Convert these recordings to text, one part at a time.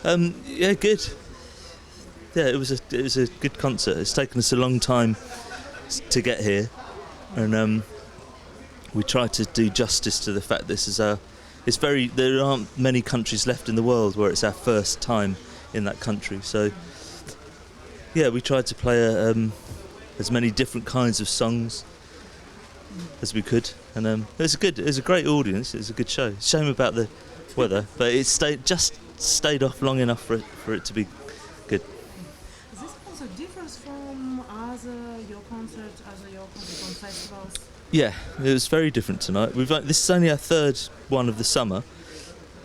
Yeah, good. Yeah, it was a good concert. It's taken us a long time to get here, and we try to do justice to the fact this is there aren't many countries left in the world where it's our first time in that country. So yeah, we tried to play as many different kinds of songs as we could, and it was a great audience. It was a good show. Shame about the weather, but it stayed off long enough for it to be good. This concert differs from your concert on festivals? Yeah, it was very different tonight. This is only our third one of the summer,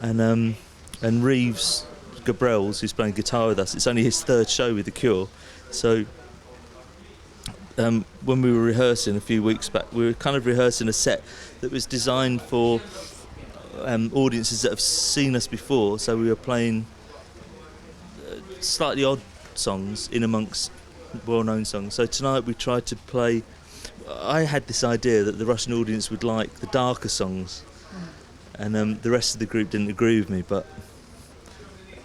and Reeves Gabrels, who's playing guitar with us, it's only his third show with The Cure. So when we were rehearsing a few weeks back, we were kind of rehearsing a set that was designed for audiences that have seen us before. So we were playing slightly odd songs in amongst well-known songs. So tonight we tried to play. I had this idea that the Russian audience would like the darker songs, and the rest of the group didn't agree with me, but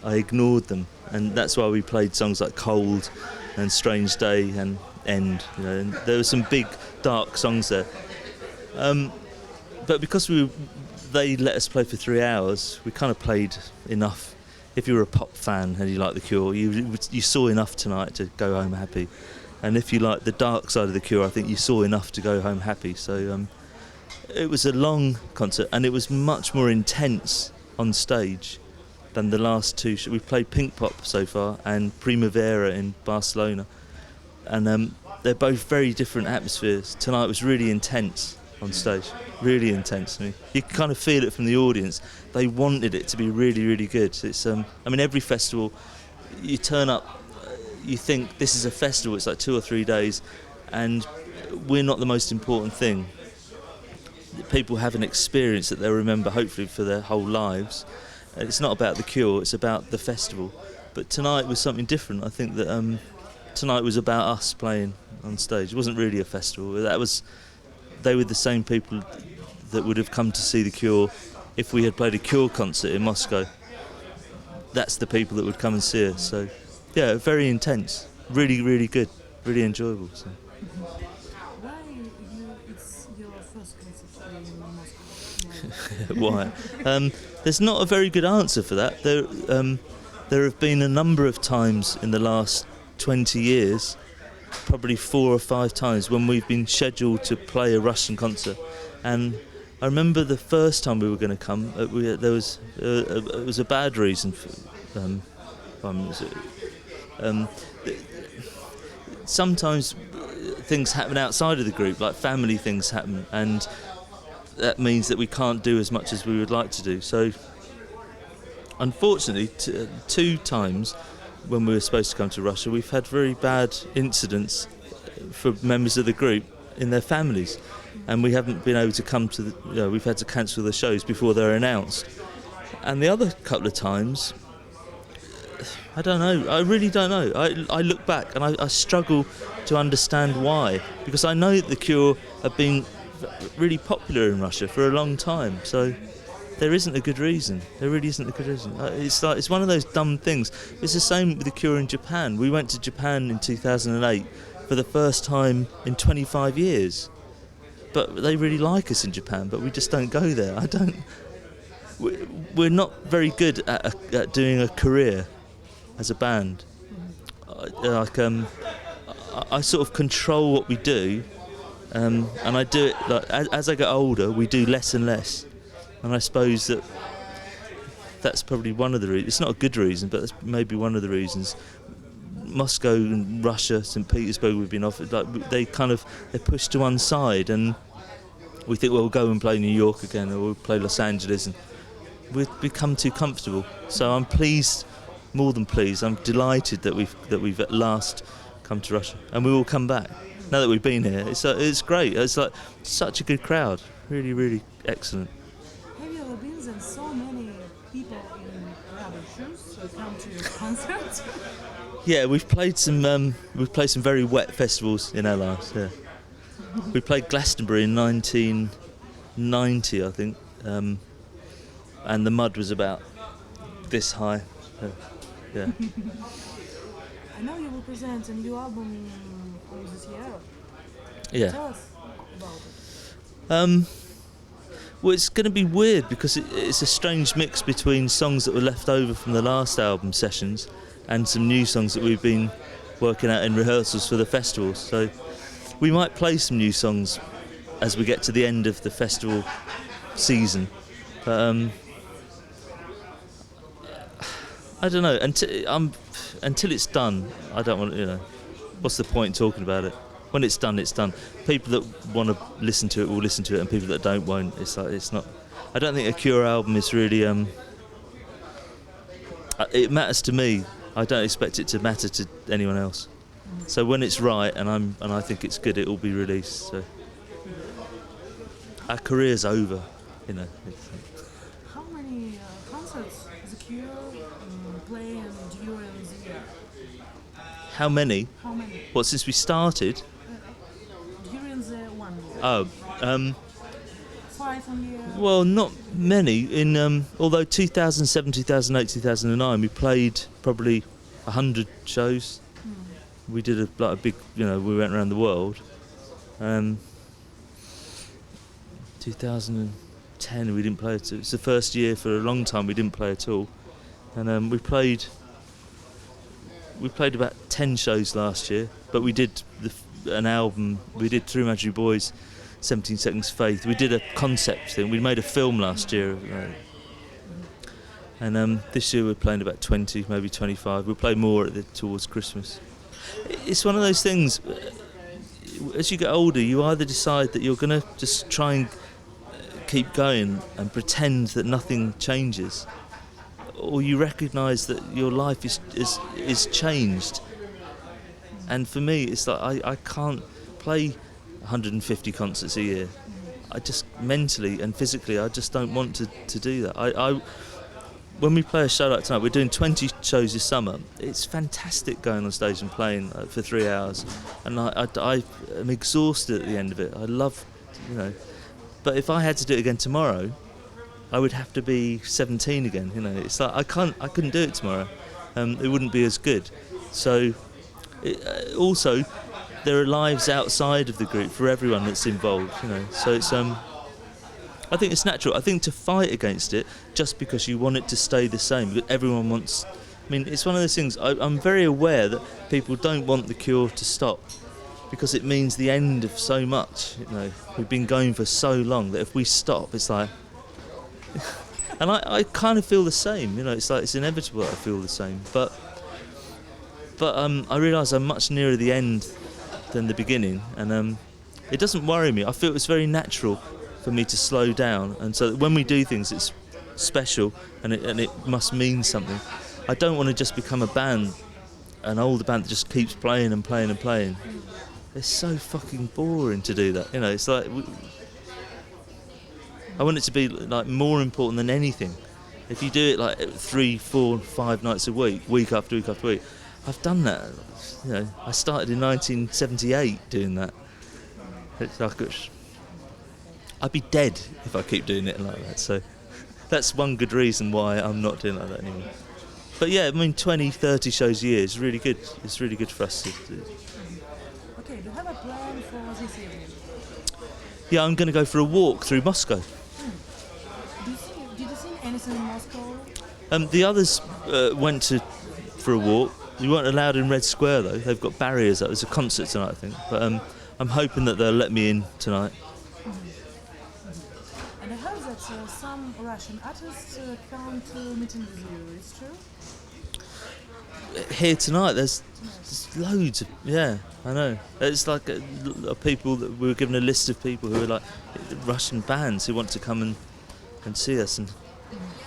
I ignored them, and that's why we played songs like Cold and Strange Day and End. And there were some big dark songs there, but because they let us play for 3 hours, we kind of played enough. If you were a pop fan and you liked The Cure, you saw enough tonight to go home happy. And if you like the dark side of The Cure, I think you saw enough to go home happy. So it was a long concert, and it was much more intense on stage than the last two. We've played Pink Pop so far and Primavera in Barcelona, and they're both very different atmospheres. Tonight was really intense on stage, really intense. I mean, you can kind of feel it from the audience. They wanted it to be really, really good. It's every festival, you turn up, you think this is a festival, it's like 2 or 3 days, and we're not the most important thing. People have an experience that they'll remember hopefully for their whole lives. It's not about The Cure, it's about the festival. But tonight was something different. I think that tonight was about us playing on stage. It wasn't really a festival. They were the same people that would have come to see The Cure if we had played a Cure concert in Moscow. That's the people that would come and see us. So yeah, very intense, really, really good, really enjoyable. So. Why it's your first concert in Moscow? Why? There's not a very good answer for that. There have been a number of times in the last 20 years, probably 4 or 5 times, when we've been scheduled to play a Russian concert. And I remember the first time we were going to come, it was a bad reason. Sometimes things happen outside of the group, like family things happen, and that means that we can't do as much as we would like to do. So unfortunately, 2 times when we were supposed to come to Russia, we've had very bad incidents for members of the group in their families, and we haven't been able to come to we've had to cancel the shows before they're announced. And the other couple of times, I don't know. I really don't know. I look back and I struggle to understand why, because I know that The Cure have been really popular in Russia for a long time. So there isn't a good reason. There really isn't a good reason. It's one of those dumb things. It's the same with The Cure in Japan. We went to Japan in 2008 for the first time in 25 years. But they really like us in Japan, but we just don't go there. We're not very good at doing a career as a band. I sort of control what we do, and I do it like as I get older. We do less and less, and I suppose that's probably one of the reasons. It's not a good reason, but that's maybe one of the reasons. Moscow and Russia, St. Petersburg, we've been offered. Like they're pushed to one side, and we think, well, we'll go and play New York again, or we'll play Los Angeles, and we've become too comfortable. So I'm pleased. More than pleased, I'm delighted that we've at last come to Russia, and we will come back. Now that we've been here, it's great. It's like such a good crowd, really, really excellent. Have you ever been there? So many people in rubber shoes come to your concert. Yeah, we've played some very wet festivals in our lives. Yeah, we played Glastonbury in 1990, I think, and the mud was about this high. Yeah. I know you will present a new album this year. Yeah. Tell us about it. Well, it's going to be weird because it's a strange mix between songs that were left over from the last album sessions and some new songs that we've been working out in rehearsals for the festivals. So we might play some new songs as we get to the end of the festival season. But I don't know. Until it's done, I don't want. What's the point in talking about it? When it's done, it's done. People that want to listen to it will listen to it, and people that don't won't. It's not. I don't think a Cure album is really. It matters to me. I don't expect it to matter to anyone else. So when it's right, and I think it's good, it will be released. So our career's over, How many concerts The Cure play during the year? How many? How many? What, since we started? During the 1 year. Oh, 5 on year. well, not many. Although 2007, 2008, 2009, we played probably 100 shows. We did a big, we went around the world. 2010, we didn't play at all. It's the first year for a long time we didn't play at all. And we played about 10 shows last year, but we did an album. We did Through Imaginary Boys, 17 Seconds Faith. We did a concept thing. We made a film last year. And this year we're playing about 20, maybe 25. We'll play more towards Christmas. It's one of those things, as you get older, you either decide that you're going to just try and keep going and pretend that nothing changes, or you recognise that your life is changed. And for me, it's like I can't play 150 concerts a year. I just mentally and physically, I just don't want to do that. When we play a show like tonight, we're doing 20 shows this summer. It's fantastic going on stage and playing for 3 hours, and I am exhausted at the end of it. I love, but if I had to do it again tomorrow, I would have to be 17 again. It's like I couldn't do it tomorrow. It wouldn't be as good. So, also, there are lives outside of the group for everyone that's involved. So it's I think it's natural. I think to fight against it just because you want it to stay the same, because everyone wants. It's one of those things. I'm very aware that people don't want the Cure to stop because it means the end of so much. We've been going for so long that if we stop, it's like. And I kind of feel the same. It's like it's inevitable that I feel the same. But I realise I'm much nearer the end than the beginning, and it doesn't worry me. I feel it's very natural for me to slow down, and so that when we do things, it's special and it must mean something. I don't want to just become a band, an older band that just keeps playing and playing and playing. It's so fucking boring to do that. It's like I want it to be like more important than anything. If you do it like 3, 4, 5 nights a week after week after week, I've done that. I started in 1978 doing that. It's like I'd be dead if I keep doing it like that. So that's one good reason why I'm not doing it like that anymore. But yeah, 20, 30 shows a year is really good. It's really good for us to do. Okay, do you have a plan for this evening? Yeah, I'm going to go for a walk through Moscow. Did you see anything in Moscow? The others went for a walk. You weren't allowed in Red Square though. They've got barriers up. There's a concert tonight, I think. But I'm hoping that they'll let me in tonight. And I heard that some Russian artists come to meeting with you. It's true? Here tonight, there's loads of, I know. It's like people that we were given a list of people who are like Russian bands who want to come and see us and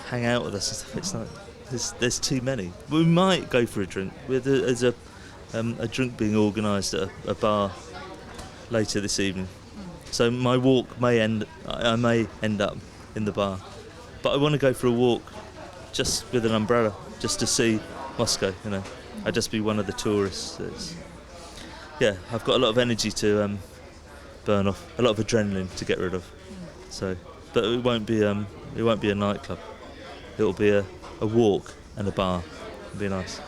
hang out with us and stuff. It's like there's too many. We might go for a drink. There's a drink being organised at a bar later this evening. So my walk I may end up in the bar, but I want to go for a walk just with an umbrella, just to see Moscow. I'd just be one of the tourists. I've got a lot of energy to burn off, a lot of adrenaline to get rid of. So, but it won't be a nightclub. It'll be a walk and a bar. It'd be nice.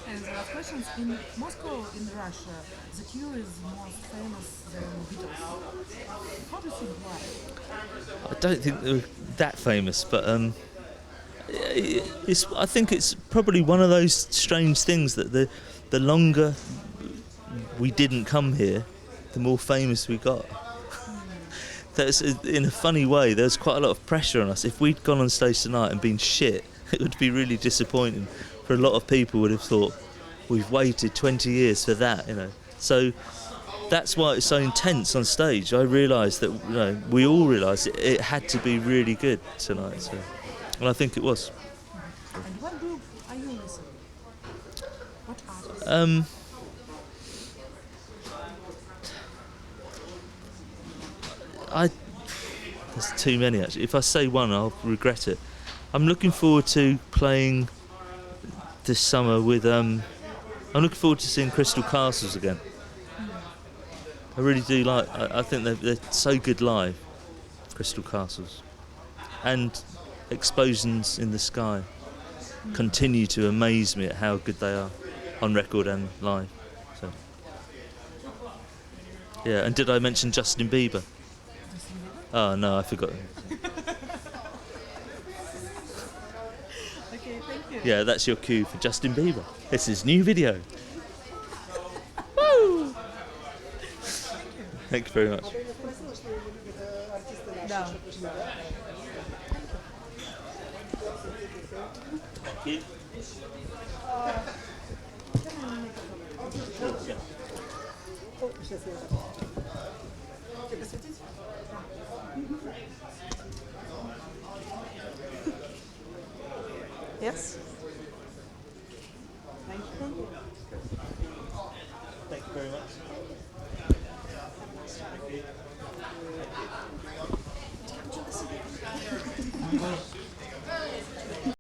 And the last questions, in Moscow, in Russia, The Cure is most famous than Beatles. How do you think why? I don't think they were that famous, but I think it's probably one of those strange things that the longer we didn't come here, the more famous we got. That's, in a funny way, there's quite a lot of pressure on us. If we'd gone on stage tonight and been shit, it would be really disappointing. For a lot of people would have thought, we've waited 20 years for that, you know. So that's why it's so intense on stage. I realised that, you know, we all realised it had to be really good tonight. So, and I think it was. And what group are you listening? What artist? There's too many actually. If I say one, I'll regret it. I'm looking forward to playing this summer with. I'm looking forward to seeing Crystal Castles again. I really do like. I think they're so good live, Crystal Castles, and Explosions in the Sky continue to amaze me at how good they are on record and live. So. Yeah, and did I mention Justin Bieber? Oh no, I forgot. Okay, thank you. Yeah, that's your cue for Justin Bieber. It's his new video. Woo! Thank you very much. Да. Thank you. Yes. Thank you. Thank you very much. Thank you.